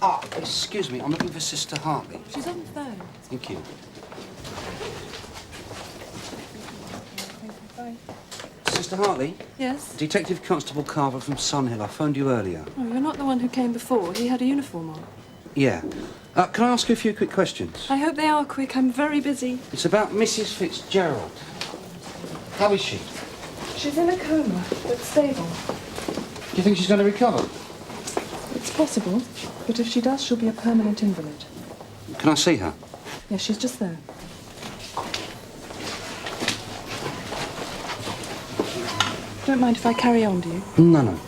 Ah, excuse me, I'm looking for Sister Hartley. She's on the phone. Thank you. Bye. Sister Hartley? Yes? Detective Constable Carver from Sunhill. I phoned you earlier. Oh, you're not the one who came before. He had a uniform on. Yeah. Can I ask you a few quick questions? I hope they are quick. I'm very busy. It's about Mrs. Fitzgerald. How is she? She's in a coma, but stable. Do you think she's going to recover? It's possible, but if she does, she'll be a permanent invalid. Can I see her? Yes, she's just there. Don't mind if I carry on, do you? No.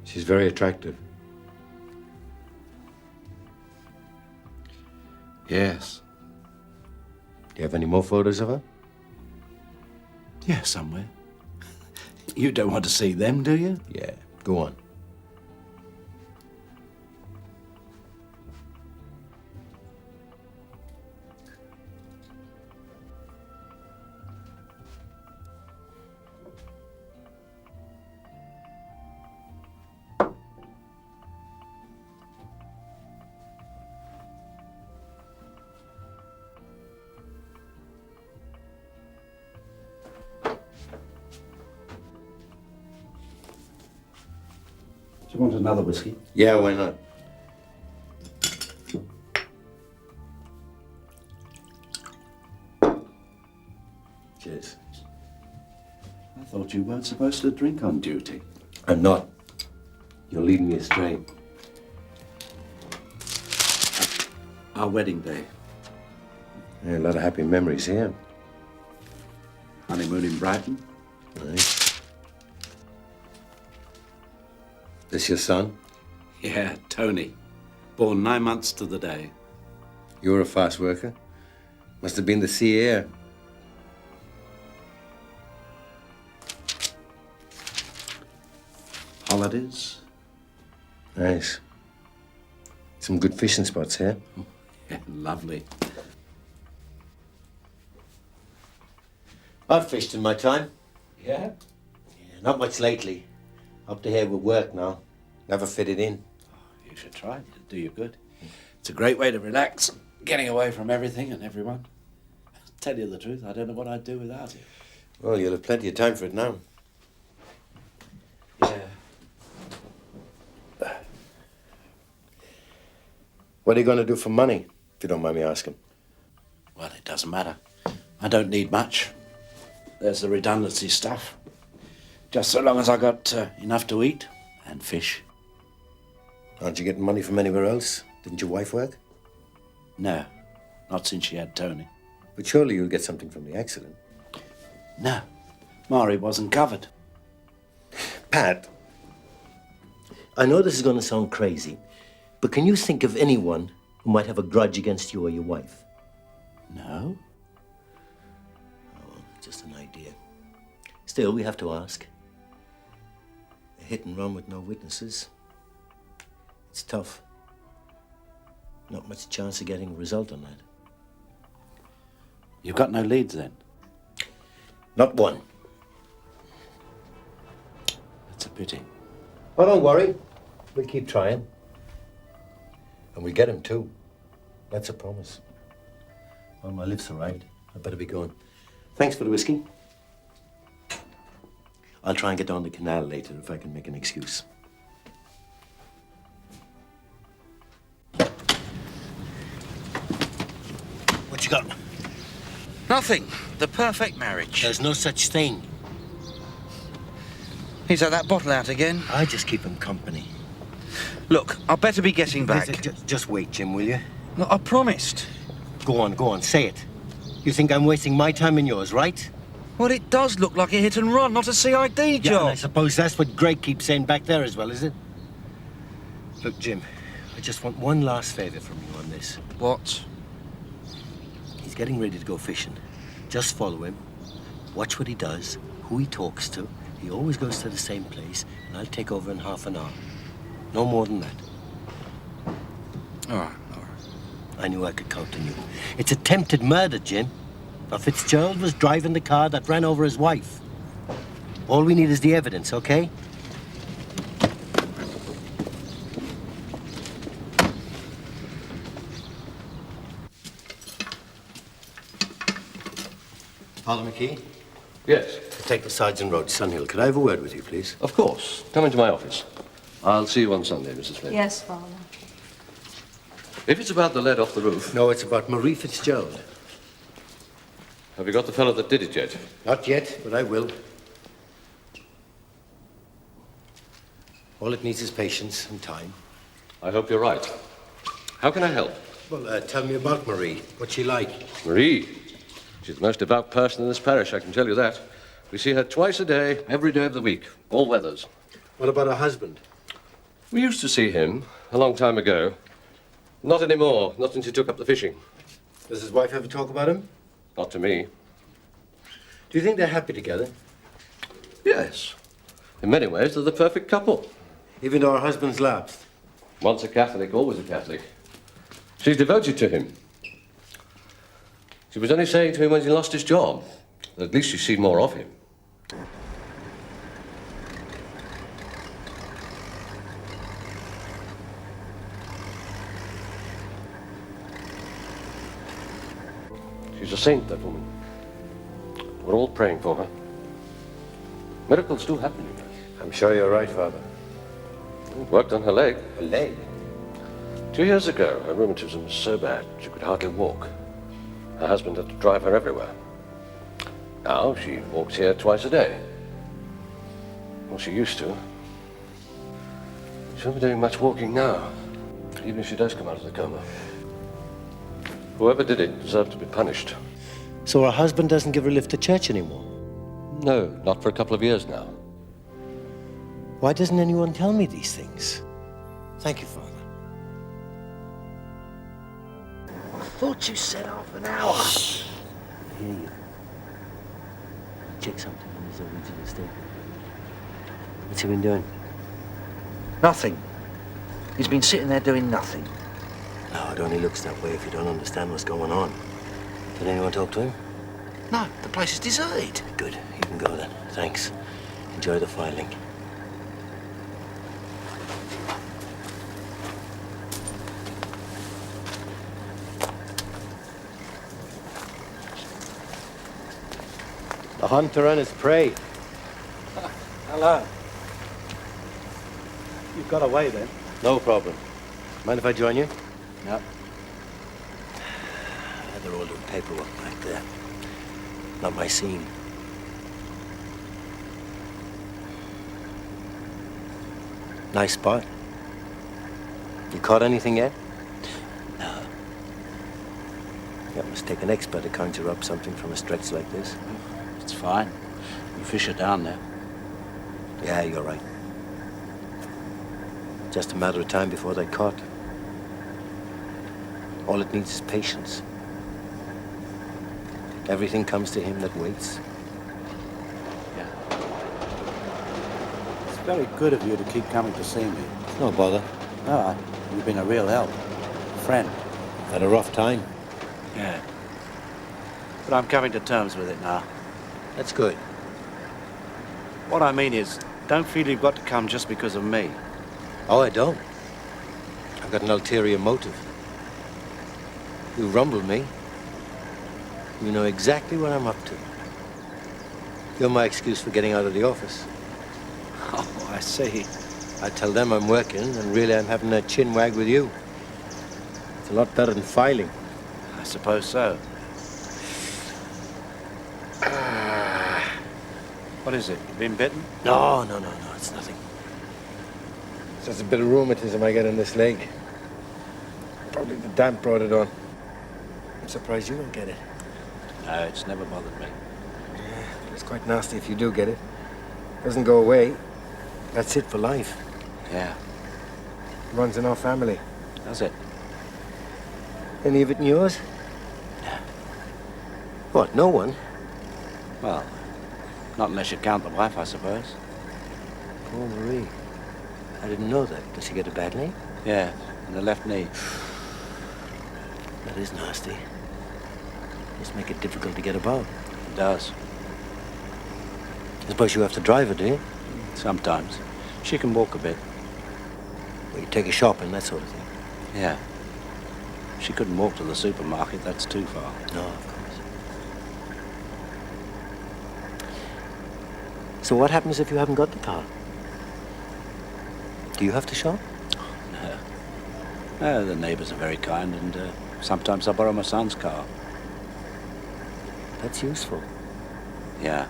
She's very attractive. Yes. Do you have any more photos of her? Yeah, somewhere. You don't want to see them, do you? Yeah, go on. Do you want another whiskey? Yeah, why not? Cheers. I thought you weren't supposed to drink on duty. I'm not. You're leading me astray. Our wedding day. Yeah, a lot of happy memories here. Honeymoon in Brighton. Nice. This your son? Yeah, Tony. Born 9 months to the day. You were a fast worker. Must have been the sea air. Holidays. Nice. Some good fishing spots here. Yeah, lovely. I've fished in my time. Yeah? Yeah, not much lately. Up to here with work now. Never fitted in. You should try. It'll do you good. It's a great way to relax, getting away from everything and everyone. Tell you the truth, I don't know what I'd do without it. Well, you'll have plenty of time for it now. Yeah. What are you going to do for money, if you don't mind me asking? Well, it doesn't matter. I don't need much. There's the redundancy stuff. Just so long as I got enough to eat and fish. Aren't you getting money from anywhere else? Didn't your wife work? No, not since she had Tony. But surely you'll get something from the accident. No, Mari wasn't covered. Pat, I know this is going to sound crazy, but can you think of anyone who might have a grudge against you or your wife? No? Oh, just an idea. Still, we have to ask. A hit and run with no witnesses. It's tough. Not much chance of getting a result on that. You've got no leads then? Not one. That's a pity. Oh, don't worry. We'll keep trying. And we'll get him too. That's a promise. Well, my lips are right. I better be going. Thanks for the whiskey. I'll try and get down the canal later if I can make an excuse. What you got? Nothing. The perfect marriage. There's no such thing. He's had that bottle out again. I just keep him company. Look, I better be getting back. Just wait, Jim, will you? Look, I promised. Go on, say it. You think I'm wasting my time and yours, right? Well, it does look like a hit and run, not a CID Yeah, job. and I suppose that's what Greg keeps saying back there as well, is it? Look, Jim, I just want one last favour from you on this. What? He's getting ready to go fishing. Just follow him. Watch what he does, who he talks to. He always goes to the same place, and I'll take over in half an hour. No more than that. All right. I knew I could count on you. It's attempted murder, Jim. Now, Fitzgerald was driving the car that ran over his wife. All we need is the evidence, okay? Father McKee? Yes, Detective Sergeant Roach, Sunhill. Could I have a word with you, please? of course. Come into my office. I'll see you on Sunday, Mrs. Flynn. Yes, Father. If it's about the lead off the roof, No, it's about Marie Fitzgerald. have you got the fellow that did it yet? Not yet, but I will. All it needs is patience and time. I hope you're right. How can I help? Well, tell me about Marie. What's she like? Marie. She's the most devout person in this parish, I can tell you that. We see her twice a day, every day of the week, all weathers. What about her husband? We used to see him a long time ago. Not anymore, not since he took up the fishing. Does his wife ever talk about him? Not to me. Do you think they're happy together? Yes. In many ways, they're the perfect couple. Even though her husband's lapsed? Once a Catholic, always a Catholic. She's devoted to him. She was only saying to him when he lost his job that at least she's seen more of him. She's a saint, that woman. We're all praying for her. Miracles do happen, you know. I'm sure you're right, Father. It worked on her leg. A leg? 2 years ago, her rheumatism was so bad she could hardly walk. Her husband had to drive her everywhere. Now she walks here twice a day. Well, she used to. She won't be doing much walking now, even if she does come out of the coma. Whoever did it deserved to be punished. So her husband doesn't give her a lift to church anymore? No, not for a couple of years now. Why doesn't anyone tell me these things? Thank you, Father. I thought you said half an hour. I hear you. Check something on his original statement. What's he been doing? Nothing. He's been sitting there doing nothing. No, it only looks that way if you don't understand what's going on. Did anyone talk to him? No, the place is deserted. Good. You can go then. Thanks. Enjoy the filing. The hunter and his prey. Hello. You've got away then? No problem. Mind if I join you? No. They're all doing paperwork back there. Not my scene. Nice spot. You caught anything yet? No. That must take an expert to conjure up something from a stretch like this. It's fine. The fish are down there. Yeah, you're right. Just a matter of time before they're caught. All it needs is patience. Everything comes to him that waits. It's very good of you to keep coming to see me. No bother. No, you've been a real help. Friend. Had a rough time. Yeah. But I'm coming to terms with it now. That's good. What I mean is, don't feel you've got to come just because of me. Oh, I don't. I've got an ulterior motive. You rumbled me. You know exactly what I'm up to. You're my excuse for getting out of the office. Oh, I see. I tell them I'm working, and really I'm having a chin wag with you. It's a lot better than filing. I suppose so. What is it? You been bitten? No, it's nothing. It's just a bit of rheumatism I get in this leg. Probably the damp brought it on. I'm surprised you don't get it. No, it's never bothered me. Yeah, it's quite nasty if you do get it. Doesn't go away. That's it for life. Yeah. Runs in our family. Does it? Any of it in yours? No. What, no one? Well, not unless you count the wife, I suppose. Poor Marie. I didn't know that. Does she get a bad leg? Yeah, in the left knee. That is nasty. Must make it difficult to get about. It does. I suppose you have to drive her, do you? Sometimes. She can walk a bit. Well, you take her shopping, that sort of thing. Yeah. She couldn't walk to the supermarket, that's too far. No, of course. So what happens if you haven't got the car? Do you have to shop? No. The neighbours are very kind, and sometimes I borrow my son's car. That's useful. Yeah.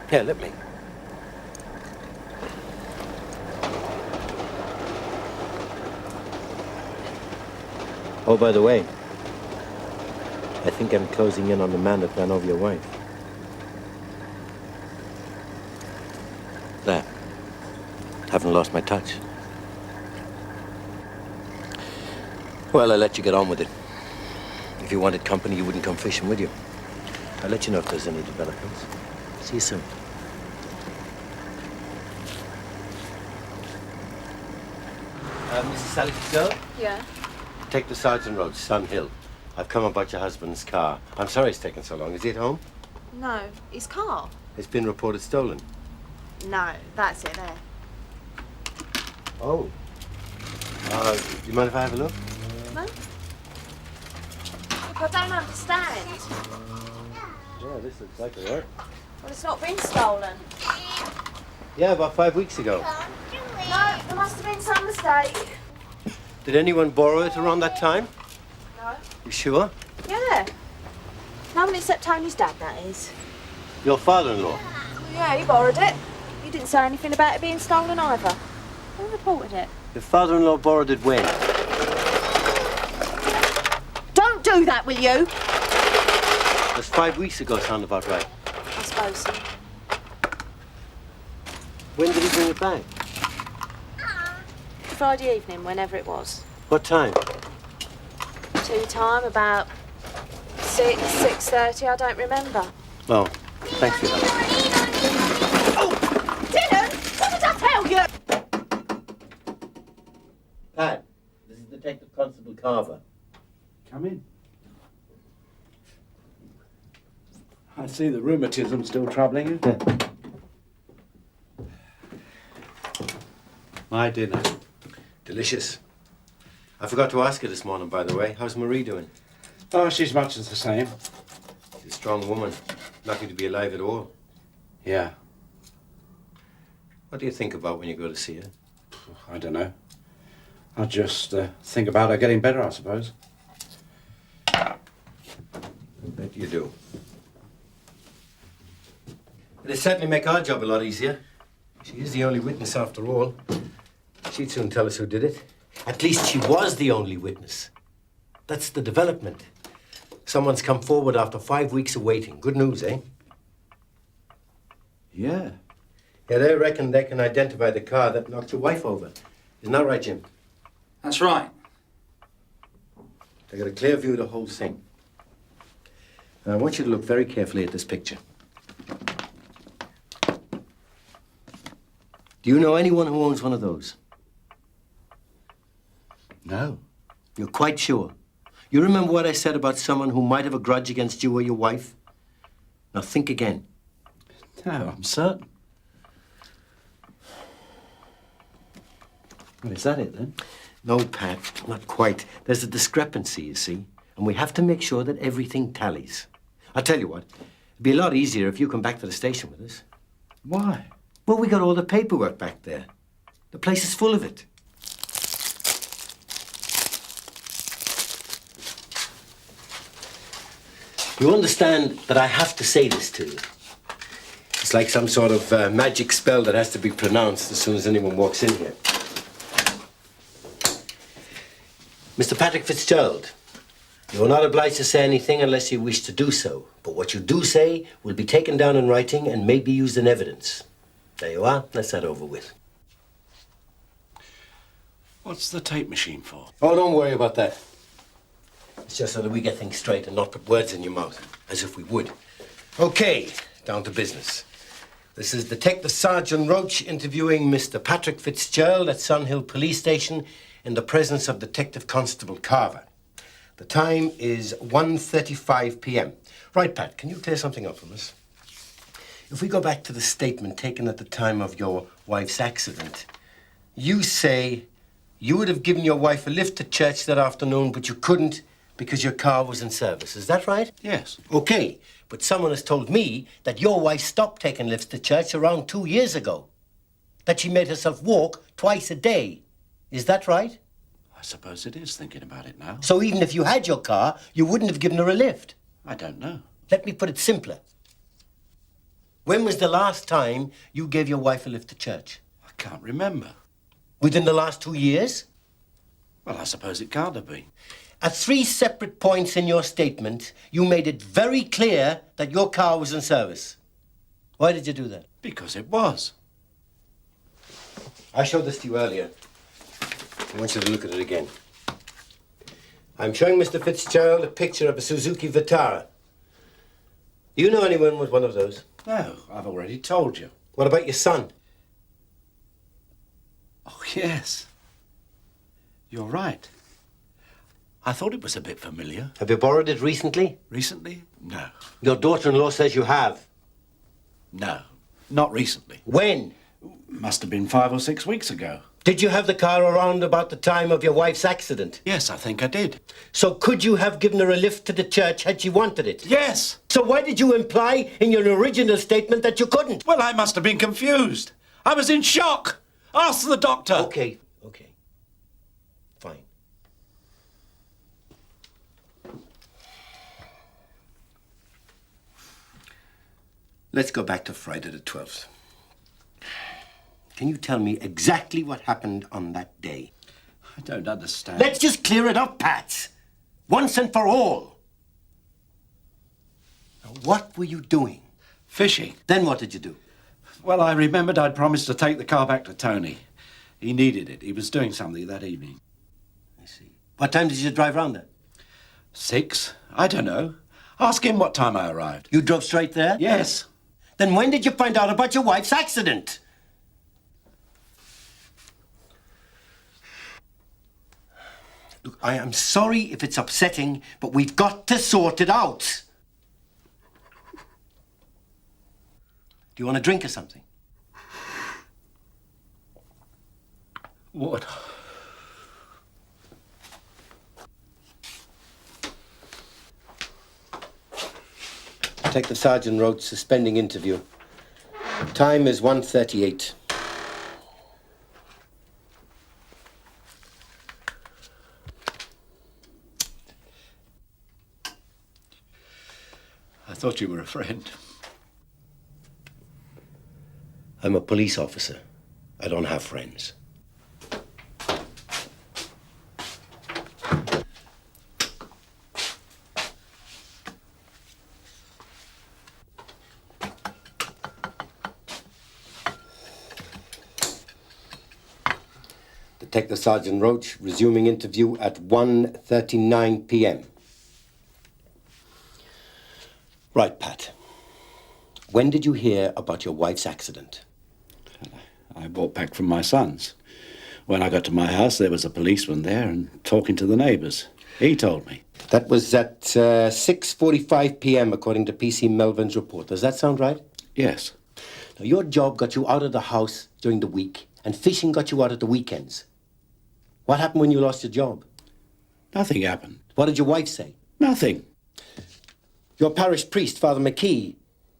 Here, let me. Oh, by the way, I think I'm closing in on the man that ran over your wife. There. Haven't lost my touch. Well, I'll let you get on with it. If you wanted company, you wouldn't come fishing, would you? I'll let you know if there's any developments. See you soon. Mrs. Sally Fitzgerald? Yeah? Take the Sergeant Road, Sun Hill. I've come about your husband's car. I'm sorry it's taken so long. Is he at home? No. His car? It's been reported stolen. No, that's it there. Oh. Do you mind if I have a look? No? Look, I don't understand. Yeah, this looks like it, right? Well, it's not been stolen. Yeah, about 5 weeks ago. No, there must have been some mistake. Did anyone borrow it around that time? No? You sure? Yeah. No one except Tony's dad, that is. Your father-in-law? Yeah, he borrowed it. He didn't say anything about it being stolen either. Who reported it? Your father-in-law borrowed it when? Don't do that, will you? Does 5 weeks ago sound about right? I suppose so. When did he bring it back? Friday evening, whenever it was. What time? Tea time, about 6:30, I don't remember. Oh, thanks for your help. Oh! Dylan! What did I tell you? Pat, this is Detective Constable Carver. Come in. I see the rheumatism still troubling you. My dinner. Delicious. I forgot to ask her this morning, by the way. How's Marie doing? Oh, she's much as the same. She's a strong woman. Lucky to be alive at all. Yeah. What do you think about when you go to see her? I don't know. I just think about her getting better, I suppose. I bet you do. It'll certainly make our job a lot easier. She is the only witness after all. She'd soon tell us who did it. At least she was the only witness. That's the development. Someone's come forward after 5 weeks of waiting. Good news, eh? Yeah. Yeah, they reckon they can identify the car that knocked your wife over. Isn't that right, Jim? That's right. They got a clear view of the whole thing. Now, I want you to look very carefully at this picture. Do you know anyone who owns one of those? No. You're quite sure? You remember what I said about someone who might have a grudge against you or your wife? Now think again. No, I'm certain. Well, is that it then? No, Pat, not quite. There's a discrepancy, you see, and we have to make sure that everything tallies. I'll tell you what, it'd be a lot easier if you come back to the station with us. Why? Well, we got all the paperwork back there. The place is full of it. You understand that I have to say this to you. It's like some sort of magic spell that has to be pronounced as soon as anyone walks in here. Mr. Patrick Fitzgerald, you are not obliged to say anything unless you wish to do so. But what you do say will be taken down in writing and may be used in evidence. There you are. That's that over with. What's the tape machine for? Oh, don't worry about that. It's just so that we get things straight and not put words in your mouth, as if we would. Okay, down to business. This is Detective Sergeant Roach interviewing Mr. Patrick Fitzgerald at Sun Hill Police Station in the presence of Detective Constable Carver. The time is 1:35 p.m. Right, Pat, can you clear something up from us? If we go back to the statement taken at the time of your wife's accident, you say you would have given your wife a lift to church that afternoon, but you couldn't because your car was in service. Is that right? Yes. Okay, but someone has told me that your wife stopped taking lifts to church around 2 years ago. That she made herself walk twice a day. Is that right? I suppose it is, thinking about it now. So even if you had your car, you wouldn't have given her a lift? I don't know. Let me put it simpler. When was the last time you gave your wife a lift to church? I can't remember. Within the last 2 years? Well, I suppose it can't have been. At 3 separate points in your statement, you made it very clear that your car was in service. Why did you do that? Because it was. I showed this to you earlier. I want you to look at it again. I'm showing Mr. Fitzgerald a picture of a Suzuki Vitara. Do you know anyone with one of those? No, I've already told you. What about your son? Oh, yes. You're right. I thought it was a bit familiar. Have you borrowed it recently? Recently? No. Your daughter-in-law says you have. No, not recently. When? Must have been 5 or 6 weeks ago. Did you have the car around about the time of your wife's accident? Yes, I think I did. So could you have given her a lift to the church had she wanted it? Yes! So why did you imply in your original statement that you couldn't? Well, I must have been confused. I was in shock. Ask the doctor. Okay. Fine. Let's go back to Friday the 12th. Can you tell me exactly what happened on that day? I don't understand. Let's just clear it up, Pat. Once and for all. Now, what were you doing? Fishing. Then what did you do? Well, I remembered I'd promised to take the car back to Tony. He needed it. He was doing something that evening. I see. What time did you drive round there? 6? I don't know. Ask him what time I arrived. You drove straight there? Yes. Then when did you find out about your wife's accident? Look, I am sorry if it's upsetting, but we've got to sort it out. Do you want a drink or something? What? Take the Sergeant Roach suspending interview. Time is 1:38. I thought you were a friend. I'm a police officer. I don't have friends. Detective Sergeant Roach resuming interview at 1:39 p.m. Right, Pat. When did you hear about your wife's accident? I walked back from my son's. When I got to my house, there was a policeman there and talking to the neighbours. He told me. That was at 6:45 p.m. according to P.C. Melvin's report. Does that sound right? Yes. Now, your job got you out of the house during the week, and fishing got you out at the weekends. What happened when you lost your job? Nothing happened. What did your wife say? Nothing. Your parish priest, Father McKee,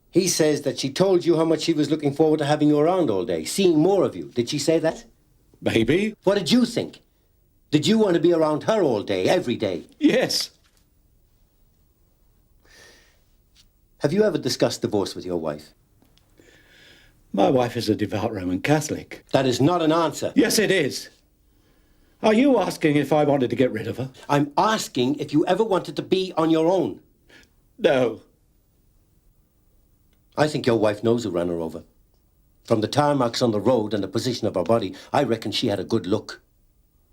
he says that she told you how much she was looking forward to having you around all day, seeing more of you. Did she say that? Maybe. What did you think? Did you want to be around her all day, every day? Yes. Have you ever discussed divorce with your wife? My wife is a devout Roman Catholic. That is not an answer. Yes, it is. Are you asking if I wanted to get rid of her? I'm asking if you ever wanted to be on your own. No. I think your wife knows who ran her over. From the tire marks on the road and the position of her body, I reckon she had a good look.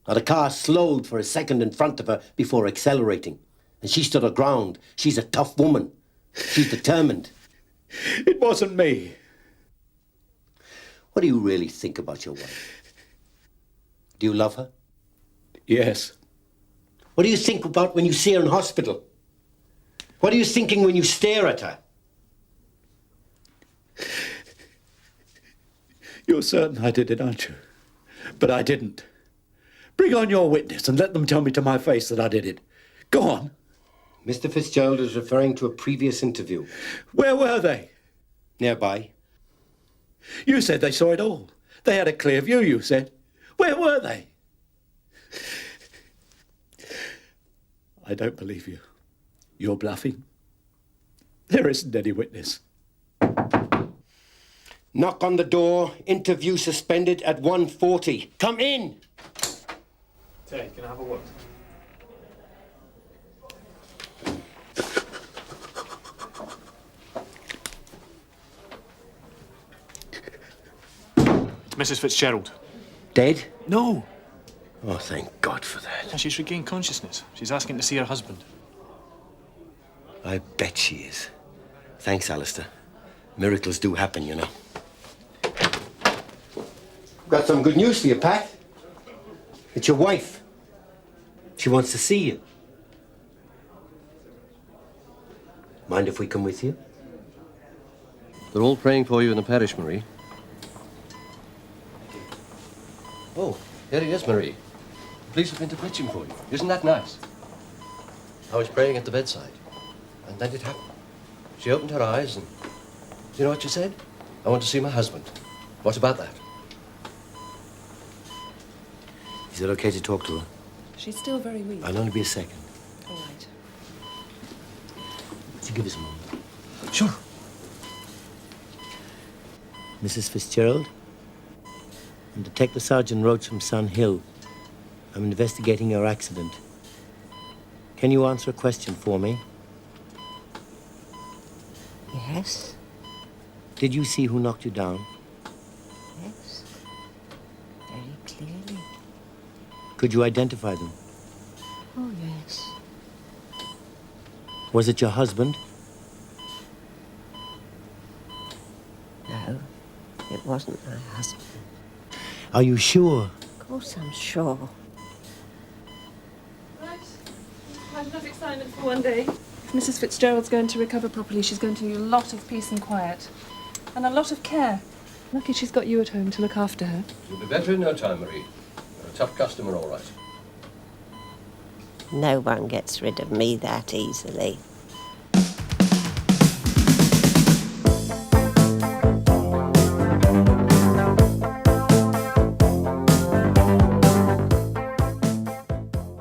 Now, the car slowed for a second in front of her before accelerating. And she stood her ground. She's a tough woman. She's determined. It wasn't me. What do you really think about your wife? Do you love her? Yes. What do you think about when you see her in hospital? What are you thinking when you stare at her? You're certain I did it, aren't you? But I didn't. Bring on your witness and let them tell me to my face that I did it. Go on. Mr. Fitzgerald is referring to a previous interview. Where were they? Nearby. You said they saw it all. They had a clear view, you said. Where were they? I don't believe you. You're bluffing. There isn't any witness. Knock on the door. Interview suspended at 1:40. Come in! Ted, can I have a word? Mrs. Fitzgerald. Dead? No. Oh, thank God for that. She's regained consciousness. She's asking to see her husband. I bet she is. Thanks, Alistair. Miracles do happen, you know. Got some good news for you, Pat. It's your wife. She wants to see you. Mind if we come with you? They're all praying for you in the parish, Marie. Oh, here he is, Marie. The police have been to fetch him for you. Isn't that nice? I was praying at the bedside, and then it happened. She opened her eyes, and you know what she said? I want to see my husband. What about that? Is it okay to talk to her? She's still very weak. I'll only be a second. All right. Would you give us a moment? Sure. Mrs. Fitzgerald? I'm Detective Sergeant Roach from Sun Hill. I'm investigating your accident. Can you answer a question for me? Yes, Did you see who knocked you down? yes, very clearly. Could you identify them? Oh, yes. Was it your husband? No, it wasn't my husband. Are you sure? Of course I'm sure. Right. I've enough excitement for one day. If Mrs. Fitzgerald's going to recover properly, she's going to need a lot of peace and quiet. And a lot of care. Lucky she's got you at home to look after her. You'll be better in no time, Marie. You're a tough customer, all right. No one gets rid of me that easily.